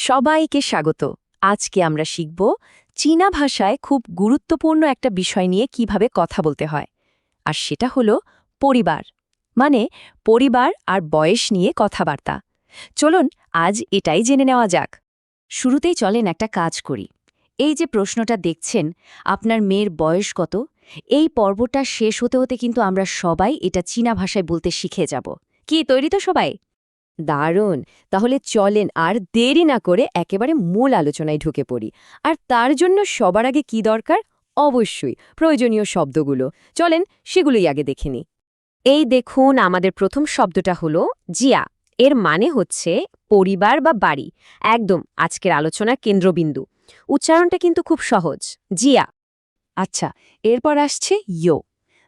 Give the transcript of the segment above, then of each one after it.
সবাইকে স্বাগত। আজকে আমরা শিখব চীনা ভাষায় খুব গুরুত্বপূর্ণ একটা বিষয় নিয়ে কিভাবে কথা বলতে হয়। আর সেটা হলো পরিবার, মানে পরিবার আর বয়স নিয়ে কথাবার্তা। চলুন আজ এটাই জেনে নেওয়া যাক। শুরুতেই চলেন একটা কাজ করি। এই যে প্রশ্নটা দেখছেন, আপনার মেয়ের বয়স কত, এই পর্বটা শেষ হতে হতে কিন্তু আমরা সবাই এটা চীনা ভাষায় বলতে শিখে যাব। কি তৈরি তো সবাই? দারুণ! তাহলে চলেন আর দেরি না করে একেবারে মূল আলোচনায় ঢুকে পড়ি। আর তার জন্য সবার আগে কি দরকার? অবশ্যই প্রয়োজনীয় শব্দগুলো। চলেন সেগুলোই আগে দেখে নিই। এই দেখুন, আমাদের প্রথম শব্দটা হলো জিয়া। এর মানে হচ্ছে পরিবার বা বাড়ি। একদম আজকের আলোচনার কেন্দ্রবিন্দু। উচ্চারণটা কিন্তু খুব সহজ, জিয়া। আচ্ছা, এরপর আসছে ইয়ো।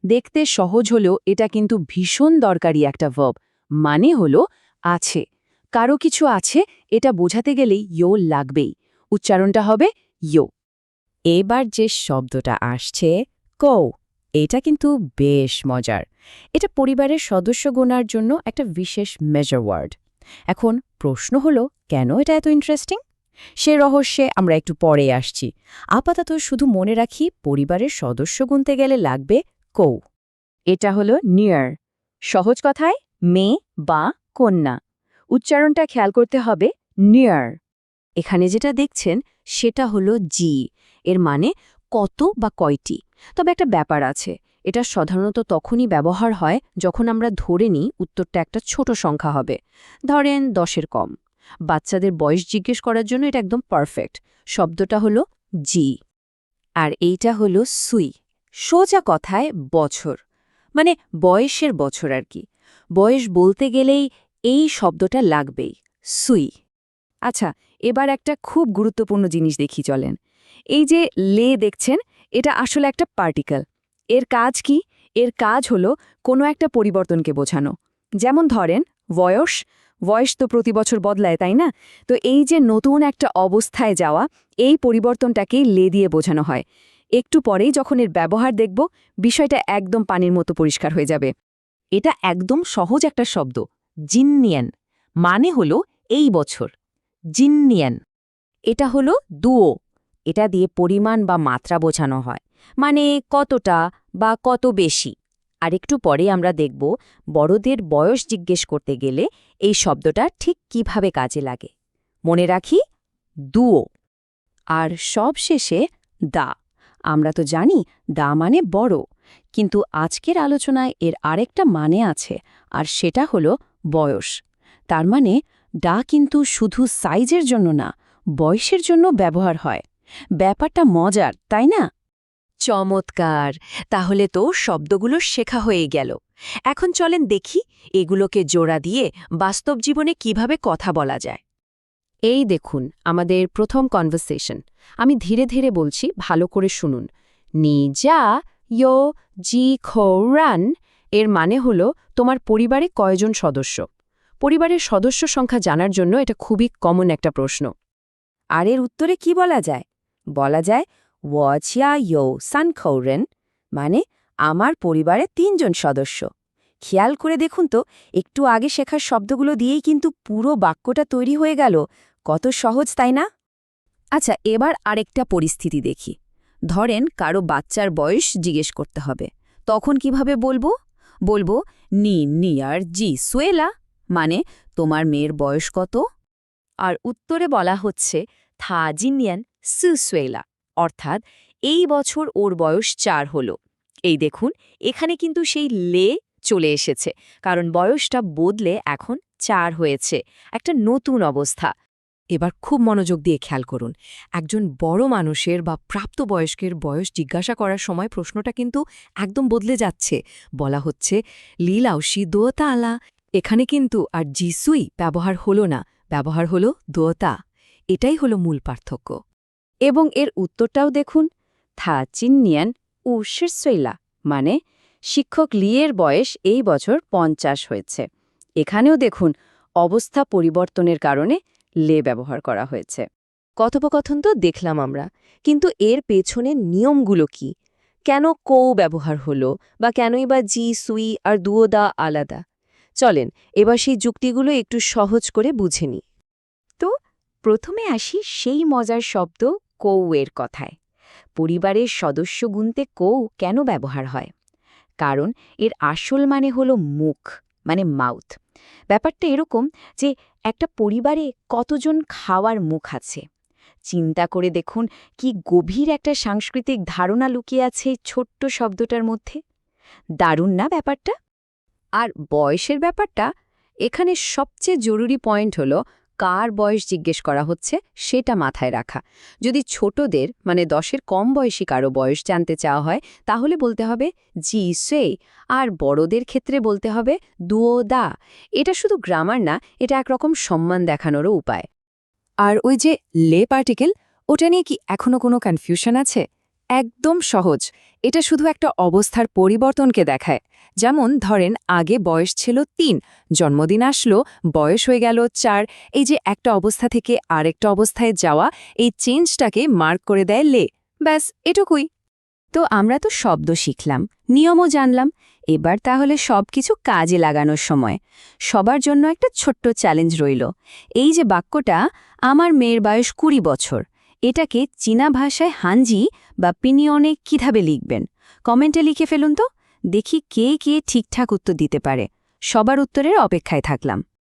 দেখতে সহজ হলেও এটা কিন্তু ভীষণ দরকারি একটা ভার্ব। মানে হলো আছে। কারো কিছু আছে, এটা বোঝাতে গেলেই ইয়ো লাগবেই। উচ্চারণটা হবে ইয়ো। এবার যে শব্দটা আসছে কৌ, এটা কিন্তু বেশ মজার। এটা পরিবারের সদস্য গোনার জন্য একটা বিশেষ মেজার ওয়ার্ড। এখন প্রশ্ন হলো, কেন এটা এত ইন্টারেস্টিং? সে রহস্যে আমরা একটু পরে আসছি। আপাতত শুধু মনে রাখি, পরিবারের সদস্য গুনতে গেলে লাগবে কৌ। এটা হলো নিয়ার, সহজ কথায় মেয়ে বা কন্যা। উচ্চারণটা খেয়াল করতে হবে নিয়ার। এখানে যেটা দেখছেন সেটা হলো জি, এর মানে কত বা কয়টি। তবে একটা ব্যাপার আছে, এটা সাধারণত তখনই ব্যবহার হয় যখন আমরা ধরে নিই উত্তরটা একটা ছোট সংখ্যা হবে, ধরেন 10-এর কম। বাচ্চাদের বয়স জিজ্ঞেস করার জন্য এটা একদম পারফেক্ট। শব্দটা হলো জি। আর এইটা হলো সুই, সোজা কথায় বছর, মানে বয়সের বছর আর কি। বয়স বলতে গেলেই এই শব্দটা লাগবেই, সুই। আচ্ছা, এবার একটা খুব গুরুত্বপূর্ণ জিনিস দেখি চলেন। এই যে লে দেখছেন, এটা আসলে একটা পার্টিকেল। এর কাজ কি? এর কাজ হলো কোনো একটা পরিবর্তনকে বোঝানো। যেমন ধরেন বয়স, বয়স তো প্রতি বছর বদলায়, তাই না? তো এই যে নতুন একটা অবস্থায় যাওয়া, এই পরিবর্তনটাকেই লে দিয়ে বোঝানো হয়। একটু পরেই যখন এর ব্যবহার দেখব, বিষয়টা একদম পানির মতো পরিষ্কার হয়ে যাবে। এটা একদম সহজ একটা শব্দ, জিননিয়ান। মানে হলো এই বছর, জিননিয়ান। এটা হলো দুও, এটা দিয়ে পরিমাণ বা মাত্রা বোঝানো হয়, মানে কতটা বা কত বেশি। আর একটু পরে আমরা দেখব বড়দের বয়স জিজ্ঞেস করতে গেলে এই শব্দটা ঠিক কিভাবে কাজে লাগে। মনে রাখি দুও। আর সব শেষে দা। আমরা তো জানি দা মানে বড়, কিন্তু আজকের আলোচনায় এর আরেকটা মানে আছে, আর সেটা হলো বয়স। তার মানে ডা কিন্তু শুধু সাইজের জন্য না, বয়সের জন্য ব্যবহার হয়। ব্যাপারটা মজার, তাই না? চমৎকার! তাহলে তো শব্দগুলো শেখা হয়ে গেল। এখন চলেন দেখি এগুলোকে জোড়া দিয়ে বাস্তব জীবনে কিভাবে কথা বলা যায়। এই দেখুন আমাদের প্রথম কনভারসেশন। আমি ধীরে ধীরে বলছি, ভালো করে শুনুন। নি যা ইয়ো জি খো রান, এর মানে হলো তোমার পরিবারে কয়জন সদস্য। পরিবারের সদস্য সংখ্যা জানার জন্য এটা খুবই কমন একটা প্রশ্ন। আর এর উত্তরে কি বলা যায়? বলা যায় ওয়াচিয়া ইয়ো সান খৌরেন, মানে আমার পরিবারে 3জন সদস্য। খেয়াল করে দেখুন তো, একটু আগে শেখার শব্দগুলো দিয়েই কিন্তু পুরো বাক্যটা তৈরি হয়ে গেল। কত সহজ, তাই না? আচ্ছা, এবার আরেকটা পরিস্থিতি দেখি। ধরেন কারো বাচ্চার বয়স জিজ্ঞেস করতে হবে। তখন কিভাবে বলবো? বলবো নি নিয়ার জি সুয়েলা, মানে তোমার মেয়ের বয়স কত? আর উত্তরে বলা হচ্ছে থা জিনিয়ান সুসুয়েলা, অর্থাৎ এই বছর ওর বয়স 4 হলো। এই দেখুন, এখানে কিন্তু সেই লে চলে এসেছে, কারণ বয়সটা বদলে এখন 4 হয়েছে, একটা নতুন অবস্থা। এবার খুব মনোযোগ দিয়ে খেয়াল করুন। একজন বড় মানুষের বা প্রাপ্তবয়স্কের বয়স জিজ্ঞাসা করার সময় প্রশ্নটা কিন্তু একদম বদলে যাচ্ছে। বলা হচ্ছে লীলাউসি দোতা আলা। এখানে কিন্তু আর জিসুই ব্যবহার হলো না, ব্যবহার হলো দোতা। এটাই হলো মূল পার্থক্য। এবং এর উত্তরটাও দেখুন, থা চিনিয়ান উ শিরসইলা, মানে শিক্ষক লিয়ের বয়স এই বছর 50 হয়েছে। এখানেও দেখুন অবস্থা পরিবর্তনের কারণে লে ব্যবহার করা হয়েছে। কথোপকথন তো দেখলাম আমরা, কিন্তু এর পেছনে নিয়মগুলো কি? কেন কৌ ব্যবহার হলো, বা কেনই বা জি সুই আর দুয়োদা আলাদা? চলেন এবার সেই যুক্তিগুলো একটু সহজ করে বুঝে নিই। তো প্রথমে আসি সেই মজার শব্দ কৌয়ের কথায়। পরিবারের সদস্য গুনতে কৌ কেন ব্যবহার হয়? কারণ এর আসল মানে হলো মুখ, মানে মাউথ। ব্যাপারটা এরকম যে একটা পরিবারে কতজন খাওয়ার মুখ আছে। চিন্তা করে দেখুন কি গভীর একটা সাংস্কৃতিক ধারণা লুকিয়ে আছে এই ছোট্ট শব্দটার মধ্যে। দারুণ না ব্যাপারটা? আর বয়সের ব্যাপারটা, এখানে সবচেয়ে জরুরি পয়েন্ট হলো কার বয়স জিজ্ঞেস করা হচ্ছে সেটা মাথায় রাখা। যদি ছোটদের মানে 10-এর কম বয়সী কারো বয়স জানতে চাওয়া হয় তাহলে বলতে হবে জি সে, আর বড়দের ক্ষেত্রে বলতে হবে দুও দা। এটা শুধু গ্রামার না, এটা একরকম সম্মান দেখানোরও উপায়। আর ওই যে লে পার্টিকেল, ওটা নিয়ে কি এখনো কোনো কনফিউশন আছে? একদম সহজ। এটা শুধু একটা অবস্থার পরিবর্তনকে দেখায়। যেমন ধরেন আগে বয়স ছিল 3, জন্মদিন আসলো, বয়স হয়ে গেল 4। এই যে একটা অবস্থা থেকে আরেকটা অবস্থায় যাওয়া, এই চেঞ্জটাকে মার্ক করে দেয় লে। ব্যাস এটুকুই। তো আমরা তো শব্দ শিখলাম, নিয়মও জানলাম। এবার তাহলে সবকিছু কাজে লাগানোর সময়। সবার জন্য একটা ছোট্ট চ্যালেঞ্জ রইল। এই যে বাক্যটা, আমার মেয়ের বয়স 20 বছর, এটাকে চীনা ভাষায় হানজি বা পিনিয়নে কিভাবে লিখবেন? কমেন্টে লিখে ফেলুন তো, দেখি কে কে ঠিকঠাক উত্তর দিতে পারে। সবার উত্তরের অপেক্ষায় থাকলাম।